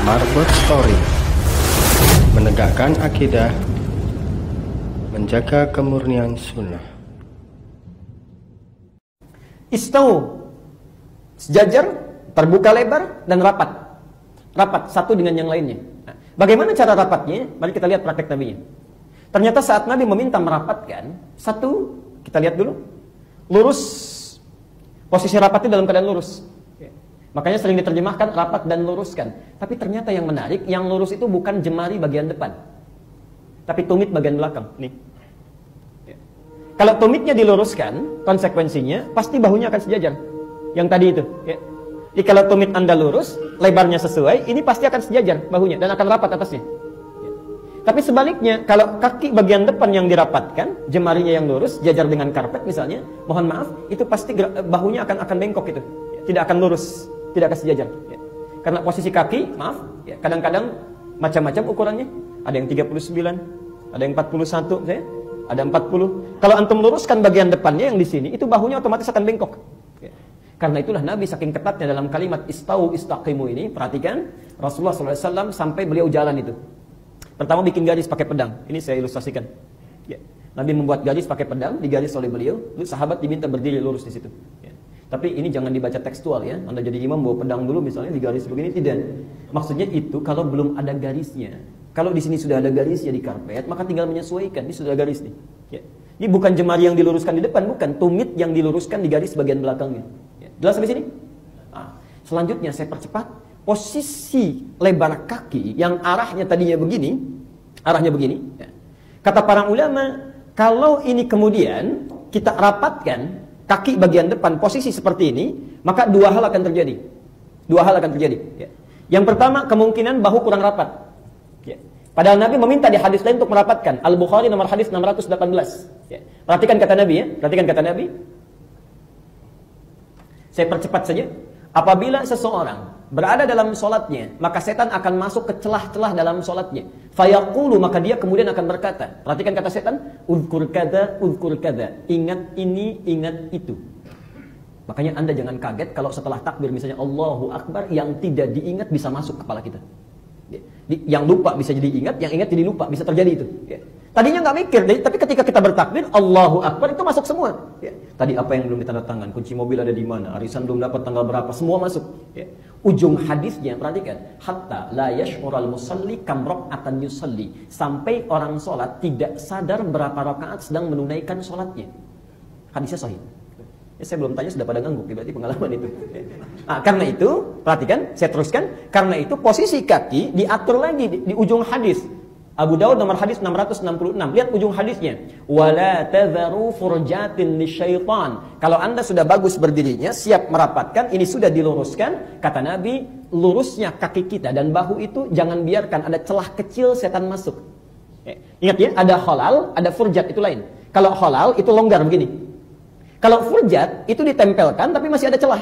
Marbot Story, menegakkan akidah, menjaga kemurnian sunnah. Istau, sejajar, terbuka lebar, dan rapat. Rapat satu dengan yang lainnya. Nah, bagaimana cara rapatnya? Mari kita lihat praktek Nabi-nya. Ternyata saat Nabi meminta merapatkan, satu, kita lihat dulu, lurus, posisi rapatnya dalam keadaan lurus. Makanya sering diterjemahkan rapat dan luruskan. Tapi ternyata yang menarik, yang lurus itu bukan jemari bagian depan, tapi tumit bagian belakang. Nih. Kalau tumitnya diluruskan, konsekuensinya pasti bahunya akan sejajar. Yang tadi itu. Jadi kalau tumit Anda lurus, lebarnya sesuai, ini pasti akan sejajar bahunya dan akan rapat atasnya. Tapi sebaliknya, kalau kaki bagian depan yang dirapatkan, jemarinya yang lurus, jajar dengan karpet misalnya, mohon maaf, itu pasti bahunya akan bengkok itu. Tidak akan lurus, tidak akan sejajar. Karena posisi kaki, maaf, kadang-kadang macam-macam ukurannya. Ada yang 39, ada yang 41, ada 40. Kalau antum luruskan bagian depannya yang di sini, itu bahunya otomatis akan bengkok. Karena itulah Nabi saking ketatnya dalam kalimat istau istaqimu ini, perhatikan, Rasulullah SAW sampai beliau jalan itu. Pertama bikin garis pakai pedang. Ini saya ilustrasikan. Nabi membuat garis pakai pedang, digaris oleh beliau. Lalu sahabat diminta berdiri lurus di situ. Tapi ini jangan dibaca tekstual ya. Anda jadi imam bawa pedang dulu misalnya digaris begini, tidak. Maksudnya itu kalau belum ada garisnya. Kalau di sini sudah ada garisnya di karpet, maka tinggal menyesuaikan. Ini sudah ada garis nih. Ini bukan jemari yang diluruskan di depan, bukan. Tumit yang diluruskan di garis bagian belakangnya. Jelas sampai sini? Nah, selanjutnya saya percepat. Posisi lebar kaki yang arahnya tadinya begini, kata para ulama, kalau ini kemudian kita rapatkan kaki bagian depan posisi seperti ini, maka dua hal akan terjadi. Yang pertama, kemungkinan bahu kurang rapat. Padahal Nabi meminta di hadis lain untuk merapatkan. Al-Bukhari nomor hadis 618. Perhatikan kata Nabi ya, Saya percepat saja. Apabila seseorang berada dalam sholatnya, maka setan akan masuk ke celah-celah dalam sholatnya. Fayaqulu, maka dia kemudian akan berkata, perhatikan kata setan, uzkur kada, ingat ini, ingat itu. Makanya Anda jangan kaget kalau setelah takbir misalnya Allahu Akbar, yang tidak diingat bisa masuk kepala kita. Yang lupa bisa jadi ingat, yang ingat jadi lupa, bisa terjadi itu. Tadinya nggak mikir, tapi ketika kita bertakbir Allahu Akbar itu masuk semua. Tadi apa yang belum ditandatangan, kunci mobil ada di mana, arisan belum dapat tanggal berapa, semua masuk. Ujung hadisnya perhatikan, hatta la yash'ural musalli kam raka'atan yusalli, sampai orang sholat tidak sadar berapa rakaat sedang menunaikan sholatnya. Hadisnya sahih. Saya belum tanya sudah pada ngangguk, berarti pengalaman itu. Karena itu, perhatikan, saya teruskan. Karena itu posisi kaki diatur lagi di ujung hadis. Abu Daud nomor hadis 666. Lihat ujung hadisnya. Wala tadharu furjatin lisyaitan. Kalau Anda sudah bagus berdirinya, siap merapatkan, ini sudah diluruskan, kata Nabi, lurusnya kaki kita dan bahu itu jangan biarkan ada celah kecil setan masuk. Ingat ya, ada khalal, ada furjat, itu lain. Kalau khalal itu longgar begini. Kalau furjat itu ditempelkan tapi masih ada celah.